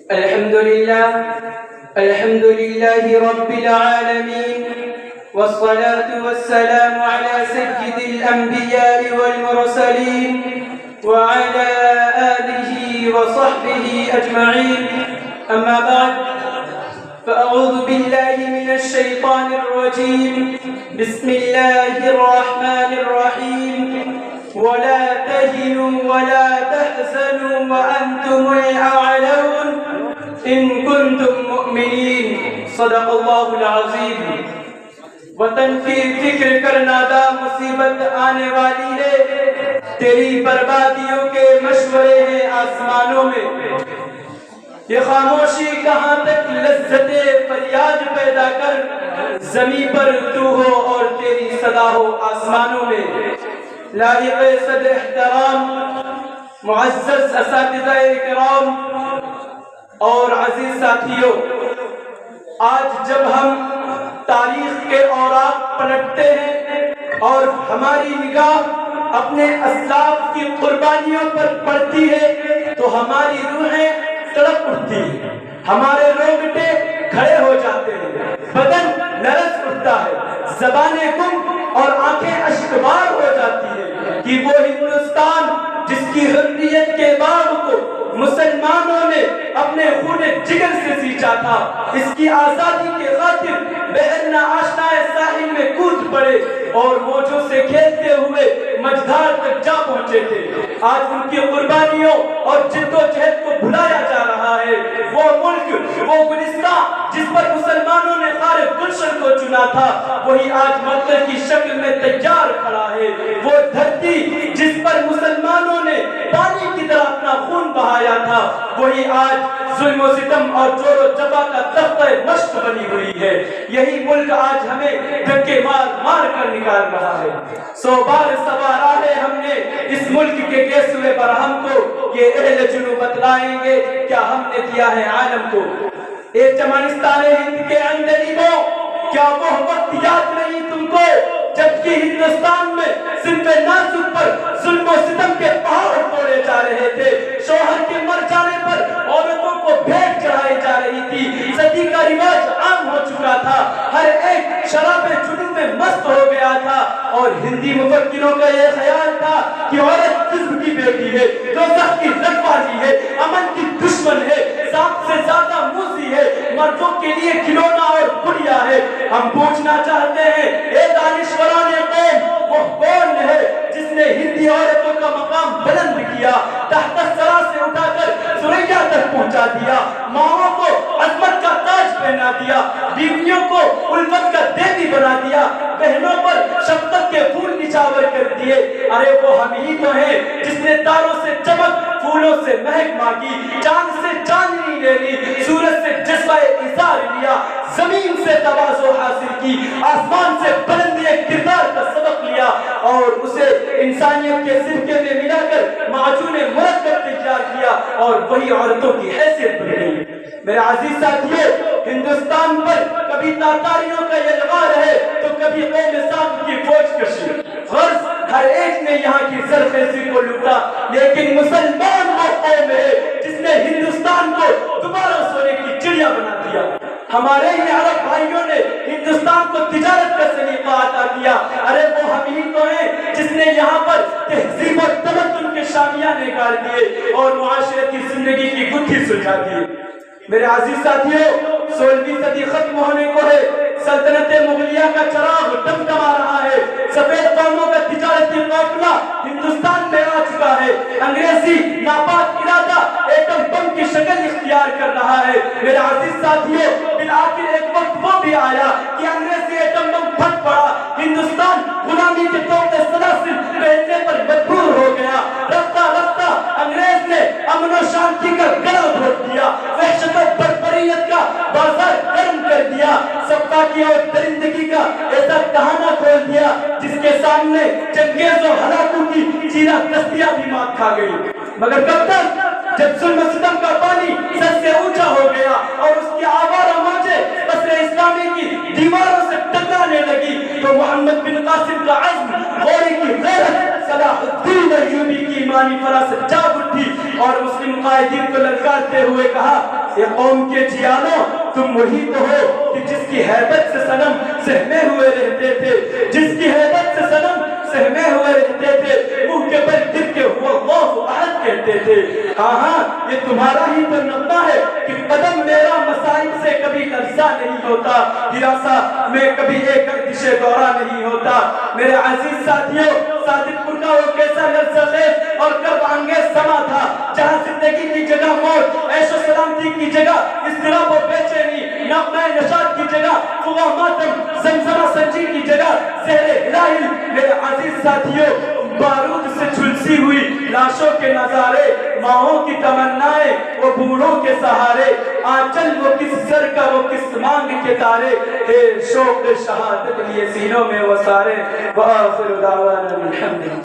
الحمد لله رب العالمين، والصلاة والسلام على سيد الأنبياء والمرسلين وعلى آله وصحبه أجمعين. أما بعد، فأعوذ بالله من الشيطان الرجيم. بسم الله الرحمن الرحيم. ولا تهنوا ولا تحزنوا وأنتم الأعلون إن كنتم مؤمنين. صدق الله العظيم. وطن کی فکر کر نادا مصیبت آنے والی ہے، تیری بربادیوں کے مشورے ہیں آسمانوں میں. یہ خاموشی کہاں تک لذت فریاد پیدا کر، زمین پر تو ہو اور تیری صدا ہو آسمانوں میں. لائق صدر احترام معزز اساتذہ اکرام اور عزیز ساتھیوں، آج جب ہم تاریخ کے اوراق پلٹتے ہیں اور ہماری نگاہ اپنے اسلاف کی قربانیوں پر پڑتی ہے تو ہماری روحیں تڑپ اٹھتی ہیں، ہمارے رونگٹے کھڑے ہو جاتے ہیں، بدن لرز اٹھتا ہے، زبانیں گم اور آنکھیں اشکبار ہو جاتی ہیں کہ وہ ہندوستان جس کی حریت کے باغ کو مسلمانوں نے اپنے خون جگر سے سینچا تھا، اس کی آزادی کے خاطر بحر آشنائے ساحل میں کود پڑے اور موجوں سے کھیلتے ہوئے مجدھار تک جا پہنچے تھے. آج ان کی قربانیوں اور جد و جہد کو بھلایا جا رہا ہے. وہ ملک، وہ گلستان جس پر مسلمانوں نے خار گلشن کو چنا تھا، وہی آج مقتل کی شکل میں تیار کھڑا ہے. وہ دھرتی جس پر مسلمانوں نے پانی کی طرح اپنا خون بہایا تھا، وہی آج ظلم و ستم اور جور و جفا کا تختہ مشق بنی ہوئی ہے. یہی ملک آج ہمیں دھکے مار مار کر نکال رہا ہے. 100 بار سوارا ہے ہم نے اس ملک کے گیسوئے برہم کو، یہ اہل جنوب بتلائیں گے کیا ہم نے دیا ہے عالم کو. اے چمنستان ہند کے اندریبوں، کیا وہ وقت یاد نہیں تم کو جبکہ ہندوستان میں صرف نازک پر ظلم و ستم کے پہاڑ توڑے جا رہے تھے، شوہر کے مر جانے پر عورتوں کو بھیٹ چڑھائی جا رہی تھی، صدی کا رواج عام ہو چکا تھا، ہر ایک شراب جنون میں مست ہو گیا تھا، اور ہندی مفکروں کا یہ خیال تھا کہ عورت جسم کی بیٹی ہے، دوزخ کی رکھوالی ہے، امن کی دشمن ہے، سانپ سے زیادہ موذی ہے، مردوں کے لیے کھلونا اور گڑیا ہے. ہم پوچھنا چاہتے ہیں اے دانشوران قوم، وہ کون ہے جس نے ہندی عورتوں کا مقام بلند کیا، تحت الثری سے اٹھا کر ثریا تک پہنچا دیا، ماؤں کو عظمت کا تاج پہنا دیا، بیویوں کو الفت کا دیوی بنا دیا، بہنوں پر شفقت کے پھول نچھاور کر دیے. ارے وہ ہم ہی تو ہیں جس نے تاروں سے چمک، پھولوں سے مہک مانگی، چاند سے چاندنی لے لی، سورج سے جذبہ اظہار لیا، زمین سے تواضع حاصل کی، آسمان سے بلندی کردار کا سبق لیا اور اسے انسانیت کے سرکے میں ملا کر معجون مرکب تیار کیا اور وہی عورتوں کی حیثیت بن گئی. میرے عزیز ساتھیو، ہندوستان پر کبھی تاتاریوں کا یلغار ہے تو کبھی قوم ساکھ کی فوج کشی. غرض ہر ایک نے یہاں کی سرخیزی کو لوٹا، لیکن مسلمان وہ قوم ہے جس نے ہندوستان کو دوبارہ سونے کی چڑیا بنا دیا. ہمارے ہی عرب بھائیوں نے ہندوستان کو تجارت کا سلیقہ عطا کیا. ارے وہ ہم ہی تو ہیں جس نے یہاں پر تہذیب و تمدن کے شامیانے گاڑ دیے اور معاشرتی زندگی کی گتھی سلجھا دی. میرے عزیز ساتھیوں، 16ویں صدی ختم ہونے کو ہے، سلطنت مغلیہ کا چراغ ٹمٹما رہا ہے، سفید قوموں کا تجارتی قافلہ ہندوستان میں آ چکا ہے، انگریزی ناپاک ارادہ ایٹم بم کی شکل اختیار کر رہا ہے. میرے عزیز ساتھیوں، بالآخر ایک وقت وہ بھی آیا کہ انگریزی ایٹم بم پھٹ پڑا، ہندوستان غلامی کے توق سلاسل پہننے پر مجبور ہو گیا. رفتہ رفتہ انگریز نے امن و شانتی کا گلا گھونٹ دیا، وحشت و بربریت کا بازار گرم کر دیا، سبقاتی اور درندگی کا ایسا کہانہ کھول دیا جس کے سامنے چنگیز و ہلاکوں کی چیرہ کستیاں بھی مات کھا گئی. مگر کب تک؟ جب ظلم و ستم کا پانی سر سے اونچا ہو گیا اور اس کی آوارہ موجیں قصر اسلامی کی دیواروں سے ٹکرانے لگی تو محمد بن قاسم کا عزم، غوری کی غیرت، صلاح الدین ایوبی کی ایمانی فراست جاگ اٹھی اور مسلم قائدین کو للکارتے ہوئے کہا یہ قوم کے جیانوں تم وہی تو ہو کہ جس کی حیبت سے صنم سہمے ہوئے رہتے تھے، جس کی حیبت سے صنم سہمے ہوئے رہتے تھے، منہ کے بل گر کے هو اللہ احد کہتے تھے۔ ہاں ہاں یہ تمہارا ہی تو نغمہ ہے کہ قدم میرا مسائب سے کبھی لرزہ نہیں ہوتا، ہراسا میں کبھی ایک گردش دورہ نہیں ہوتا۔ میرے عزیز ساتھیوں، صادق پور کا وہ کیسا لرزہ خیز اور کرب انگیز سما تھا جہاں زندگی کی جگہ موت، عیش و سلامتی کی جگہ اضطراب و بے چینی، نغمہ نشاط کی جگہ فغا ماتم، زمزمہ سنجی کی جگہ زہر الہی۔ میرے عزیز ساتھیوں، بارود سے جھلسی ہوئی لاشوں کے نظارے، ماہوں کی تمنائیں وہ بوڑھوں کے سہارے، آنچل وہ کس سر کا وہ کس مانگ کے تارے، اے شوق شہادت لیے سینوں میں وہ سارے۔ وآخر دعوانا الحمد للہ۔